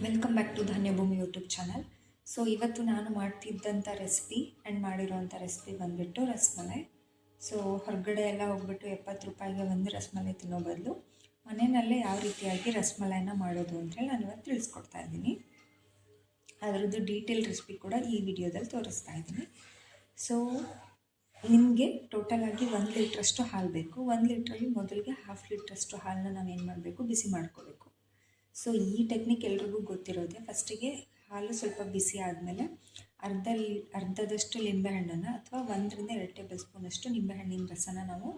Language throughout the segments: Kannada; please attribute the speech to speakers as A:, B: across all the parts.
A: Welcome back to Dhanyabhoomi YouTube channel. So ಇವತ್ತು ನಾನು ಮಾಡ್ತಿದ್ದಂಥ ರೆಸಿಪಿ ಆ್ಯಂಡ್ ಮಾಡಿರೋವಂಥ ರೆಸಿಪಿ ಬಂದುಬಿಟ್ಟು ರಸಮಲೈ. ಸೊ ಹೊರಗಡೆ ಎಲ್ಲ ಹೋಗ್ಬಿಟ್ಟು 70 ರೂಪಾಯಿಗೆ ಒಂದು ರಸಮಲೈ ತಿನ್ನೋ ಬದಲು ಮನೆಯಲ್ಲೇ ಯಾವ ರೀತಿಯಾಗಿ ರಸಮಲೈನ ಮಾಡೋದು ಅಂತೇಳಿ ನಾನು ಇವತ್ತು ತಿಳಿಸ್ಕೊಡ್ತಾ ಇದ್ದೀನಿ. ಅದರದ್ದು ಡೀಟೇಲ್ ರೆಸಿಪಿ ಕೂಡ ಈ ವಿಡಿಯೋದಲ್ಲಿ ತೋರಿಸ್ತಾ ಇದ್ದೀನಿ. ಸೊ ನಿಮಗೆ ಟೋಟಲಾಗಿ 1 ಲೀಟ್ರಷ್ಟು ಹಾಲು ಬೇಕು. 1 ಲೀಟ್ರಲ್ಲಿ ಮೊದಲಿಗೆ 1/2 ಲೀಟ್ರಷ್ಟು ಹಾಲನ್ನ ನಾವೇನು ಮಾಡಬೇಕು, ಬಿಸಿ ಮಾಡ್ಕೋಬೇಕು. ಸೊ ಈ ಟೆಕ್ನಿಕ್ ಎಲ್ರಿಗೂ ಗೊತ್ತಿರೋದೆ. ಫಸ್ಟಿಗೆ ಹಾಲು ಸ್ವಲ್ಪ ಬಿಸಿ ಆದಮೇಲೆ ಅರ್ಧದಷ್ಟು ಲಿಂಬೆಹಣ್ಣನ್ನು ಅಥವಾ 1 ರಿಂದ 2 ಟೇಬಲ್ ಸ್ಪೂನಷ್ಟು ನಿಂಬೆಹಣ್ಣಿನ ರಸನ ನಾವು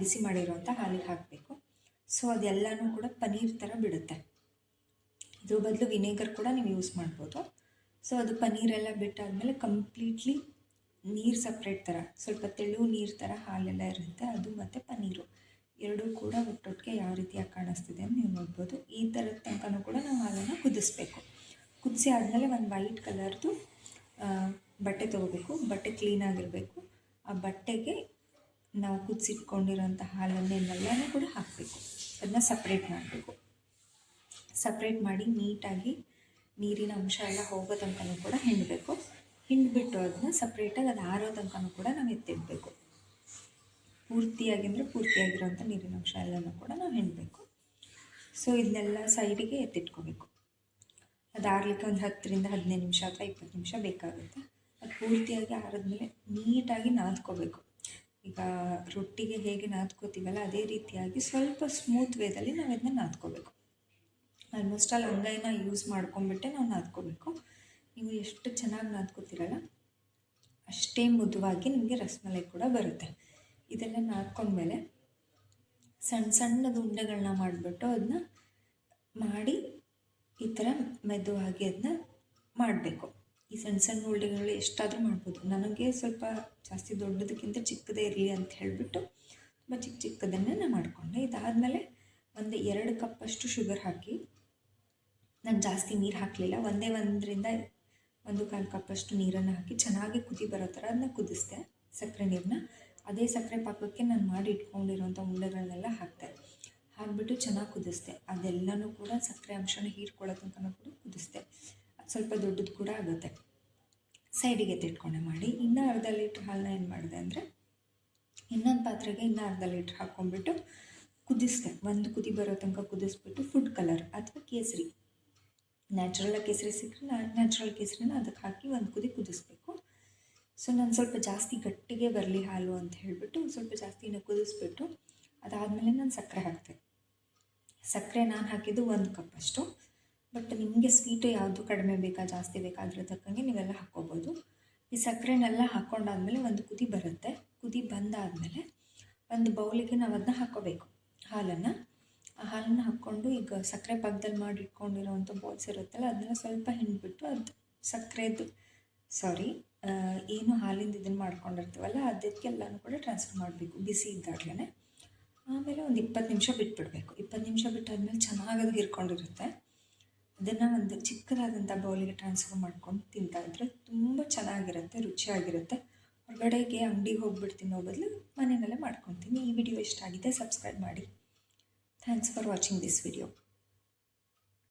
A: ಬಿಸಿ ಮಾಡಿರೋಂಥ ಹಾಲಿಗೆ ಹಾಕಬೇಕು. ಸೊ ಅದೆಲ್ಲನೂ ಕೂಡ ಪನೀರ್ ಥರ ಬಿಡುತ್ತೆ. ಇದ್ರ ಬದಲು ವಿನೇಗರ್ ಕೂಡ ನೀವು ಯೂಸ್ ಮಾಡ್ಬೋದು. ಸೊ ಅದು ಪನೀರೆಲ್ಲ ಬಿಟ್ಟಾದಮೇಲೆ ಕಂಪ್ಲೀಟ್ಲಿ ನೀರು ಸಪ್ರೇಟ್ ಥರ, ಸ್ವಲ್ಪ ತೆಳು ನೀರು ಥರ ಹಾಲೆಲ್ಲ ಇರುತ್ತೆ, ಅದು ಮತ್ತು ಪನೀರು ಎರಡೂ ಕೂಡ ಒಟ್ಟೊಟ್ಟಿಗೆ ಯಾವ ರೀತಿಯಾಗಿ ಕಾಣಿಸ್ತಿದೆ ಅಂತ ನೀವು ನೋಡ್ಬೋದು. ಈ ಥರದ ತನಕನೂ ಕೂಡ ನಾವು ಹಾಲನ್ನು ಕುದಿಸ್ಬೇಕು. ಕುದಿಸಿ ಆದಮೇಲೆ ಒಂದು ವೈಟ್ ಕಲರ್ದು ಬಟ್ಟೆ ತೊಗೋಬೇಕು. ಬಟ್ಟೆ ಕ್ಲೀನಾಗಿರಬೇಕು. ಆ ಬಟ್ಟೆಗೆ ನಾವು ಕುದಿಸಿಟ್ಕೊಂಡಿರೋಂಥ ಹಾಲನ್ನೆಲ್ಲನೂ ಕೂಡ ಹಾಕಬೇಕು. ಅದನ್ನ ಸಪ್ರೇಟ್ ಮಾಡಬೇಕು. ಸಪ್ರೇಟ್ ಮಾಡಿ ನೀಟಾಗಿ ನೀರಿನ ಅಂಶ ಎಲ್ಲ ಹೋಗೋ ತನಕನೂ ಕೂಡ ಹಿಂಡಬೇಕು. ಹಿಂಡ್ಬಿಟ್ಟು ಅದನ್ನ ಸಪ್ರೇಟಾಗಿ ಅದು ಆರೋ ತನಕನೂ ಕೂಡ ನಾವು ಎತ್ತಿಡಬೇಕು. ಪೂರ್ತಿಯಾಗಿರೋಂಥ ನೀರಿನ ಅಂಶ ಎಲ್ಲನೂ ಕೂಡ ನಾವು ಹಿಂಡಬೇಕು. ಸೊ ಇದನ್ನೆಲ್ಲ ಸೈಡಿಗೆ ಎತ್ತಿಟ್ಕೋಬೇಕು. ಅದು ಆರಲಿಕ್ಕೆ ಒಂದು 10 ರಿಂದ 15 ನಿಮಿಷ ಅಥವಾ 20 ನಿಮಿಷ ಬೇಕಾಗುತ್ತೆ. ಅದು ಪೂರ್ತಿಯಾಗಿ ಆರಿದ್ಮೇಲೆ ನೀಟಾಗಿ ನಾದ್ಕೋಬೇಕು. ಈಗ ರೊಟ್ಟಿಗೆ ಹೇಗೆ ನಾದ್ಕೋತೀವಲ್ಲ ಅದೇ ರೀತಿಯಾಗಿ ಸ್ವಲ್ಪ ಸ್ಮೂತ್ ವೇದಲ್ಲಿ ನಾವು ಇದನ್ನ ನಾದ್ಕೋಬೇಕು. ಆಲ್ಮೋಸ್ಟ್ ಅಲ್ಲಿ ಅಂಗೈನ ಯೂಸ್ ಮಾಡ್ಕೊಂಡ್ಬಿಟ್ಟೆ ನಾವು ನಾದ್ಕೋಬೇಕು. ನೀವು ಎಷ್ಟು ಚೆನ್ನಾಗಿ ನಾದ್ಕೋತೀರಲ್ಲ ಅಷ್ಟೇ ಮೃದುವಾಗಿ ನಿಮಗೆ ರಸಮಲೈ ಕೂಡ ಬರುತ್ತೆ. ಇದೆಲ್ಲ ನಾದ್ಕೊಂಡ್ಮೇಲೆ ಸಣ್ಣದು ಉಂಡೆಗಳನ್ನ ಮಾಡಿಬಿಟ್ಟು ಅದನ್ನ ಮಾಡಿ ಈ ಥರ ಮೆದುವಾಗಿ ಅದನ್ನ ಮಾಡಬೇಕು. ಈ ಸಣ್ಣ ಉಂಡೆಗಳು ಎಷ್ಟಾದರೂ ಮಾಡ್ಬೋದು. ನನಗೆ ಸ್ವಲ್ಪ ಜಾಸ್ತಿ ದೊಡ್ಡದಕ್ಕಿಂತ ಚಿಕ್ಕದೇ ಇರಲಿ ಅಂತ ಹೇಳಿಬಿಟ್ಟು ತುಂಬ ಚಿಕ್ಕದನ್ನೇ ನಾನು ಮಾಡಿಕೊಂಡೆ. ಇದಾದಮೇಲೆ 2 ಕಪ್ಪಷ್ಟು ಶುಗರ್ ಹಾಕಿ, ನಾನು ಜಾಸ್ತಿ ನೀರು ಹಾಕಲಿಲ್ಲ, 1 ರಿಂದ 1/4 ಕಪ್ಪಷ್ಟು ನೀರನ್ನು ಹಾಕಿ ಚೆನ್ನಾಗಿ ಕುದಿ ಬರೋ ಥರ ಅದನ್ನ ಕುದಿಸ್ದೆ. ಸಕ್ಕರೆ ನೀರನ್ನ ಅದೇ ಸಕ್ಕರೆ ಪಾಕಕ್ಕೆ ನಾನು ಮಾಡಿ ಇಟ್ಕೊಂಡಿರೋಂಥ ಉಂಡೆಗಳನ್ನೆಲ್ಲ ಹಾಕಿಬಿಟ್ಟು ಚೆನ್ನಾಗಿ ಕುದಿಸ್ದೆ. ಅದೆಲ್ಲನೂ ಕೂಡ ಸಕ್ಕರೆ ಅಂಶನ ಹೀರ್ಕೊಳ್ಳೋ ತನಕ ಕೂಡ ಕುದಿಸ್ದೆ. ಅದು ಸ್ವಲ್ಪ ದೊಡ್ಡದು ಕೂಡ ಆಗುತ್ತೆ. ಸೈಡಿಗೆ ಎತ್ತಿಟ್ಕೊಂಡೆ ಮಾಡಿ. ಇನ್ನೂ ಅರ್ಧ ಲೀಟ್ರ್ ಹಾಲನ್ನ ಏನು ಮಾಡಿದೆ ಅಂದರೆ ಇನ್ನೊಂದು ಪಾತ್ರೆಗೆ ಇನ್ನೂ ಅರ್ಧ ಲೀಟ್ರ್ ಹಾಕ್ಕೊಂಡ್ಬಿಟ್ಟು ಕುದಿಸ್ದೆ. ಒಂದು ಕುದಿ ಬರೋ ತನಕ ಕುದಿಸ್ಬಿಟ್ಟು ಫುಡ್ ಕಲರ್ ಅಥವಾ ಕೇಸರಿ, ನ್ಯಾಚುರಲ್ ಕೇಸರಿ ಸಿಕ್ಕರೆ ನ್ಯಾಚುರಲ್ ಕೇಸರಿನ ಅದಕ್ಕೆ ಹಾಕಿ ಒಂದು ಕುದಿ ಕುದಿಸ್ಬೇಕು. ಸೊ ನಾನು ಸ್ವಲ್ಪ ಜಾಸ್ತಿ ಗಟ್ಟಿಗೆ ಬರಲಿ ಹಾಲು ಅಂತ ಹೇಳಿಬಿಟ್ಟು ಸ್ವಲ್ಪ ಜಾಸ್ತಿನೇ ಕುದಿಸ್ಬಿಟ್ಟು ಅದಾದಮೇಲೆ ನಾನು ಸಕ್ಕರೆ ಹಾಕ್ತೆ. ಸಕ್ಕರೆ ನಾನು ಹಾಕಿದ್ದು 1 ಕಪ್ಪಷ್ಟು. ಬಟ್ ನಿಮಗೆ ಸ್ವೀಟು ಯಾವುದು ಕಡಿಮೆ ಬೇಕಾ ಜಾಸ್ತಿ ಬೇಕಾ ಅದ್ರ ತಕ್ಕಂಗೆ ನೀವೆಲ್ಲ ಹಾಕ್ಕೋಬೋದು. ಈ ಸಕ್ಕರೆನೆಲ್ಲ ಹಾಕ್ಕೊಂಡಾದ್ಮೇಲೆ ಒಂದು ಕುದಿ ಬರುತ್ತೆ. ಕುದಿ ಬಂದಾದಮೇಲೆ ಒಂದು ಬೌಲಿಗೆ ನಾವು ಅದನ್ನ ಹಾಕ್ಕೋಬೇಕು ಹಾಲನ್ನು. ಆ ಹಾಲನ್ನು ಹಾಕ್ಕೊಂಡು ಈಗ ಸಕ್ಕರೆ ಪಾಕದಲ್ಲಿ ಮಾಡಿ ಇಟ್ಕೊಂಡಿರೋವಂಥ ಬಾಲ್ಸ್ ಇರುತ್ತಲ್ಲ ಅದನ್ನೆಲ್ಲ ಸ್ವಲ್ಪ ಹಿಂಡ್ಬಿಟ್ಟು ಅದು ಸಕ್ಕರೆದು ಏನು ಹಾಲಿಂದ ಇದನ್ನು ಮಾಡ್ಕೊಂಡಿರ್ತೀವಲ್ಲ ಅದಕ್ಕೆಲ್ಲನೂ ಕೂಡ ಟ್ರಾನ್ಸ್ಫರ್ ಮಾಡಬೇಕು ಬಿಸಿ ಇದ್ದಾಗಲೇ. ಆಮೇಲೆ ಒಂದು 20 ನಿಮಿಷ ಬಿಟ್ಬಿಡಬೇಕು. 20 ನಿಮಿಷ ಬಿಟ್ಟಾದ್ಮೇಲೆ ಚೆನ್ನಾಗಿ ಅದು ಹೀರ್ಕೊಂಡಿರುತ್ತೆ. ಅದನ್ನು ಒಂದು ಚಿಕ್ಕದಾದಂಥ ಬೌಲಿಗೆ ಟ್ರಾನ್ಸ್ಫರ್ ಮಾಡ್ಕೊಂಡು ತಿಂತಾಯಿದ್ರೆ ತುಂಬ ಚೆನ್ನಾಗಿರುತ್ತೆ, ರುಚಿಯಾಗಿರುತ್ತೆ. ಹೊರಗಡೆಗೆ ಅಂಗಡಿಗೆ ಹೋಗ್ಬಿಟ್ಟು ತಿನ್ನೋ ಬದಲು ಮನೆಯಲ್ಲೇ ಮಾಡ್ಕೊತೀನಿ. ಈ ವಿಡಿಯೋ ಇಷ್ಟ ಆಗಿದೆ, ಸಬ್ಸ್ಕ್ರೈಬ್ ಮಾಡಿ. Thanks for watching this video.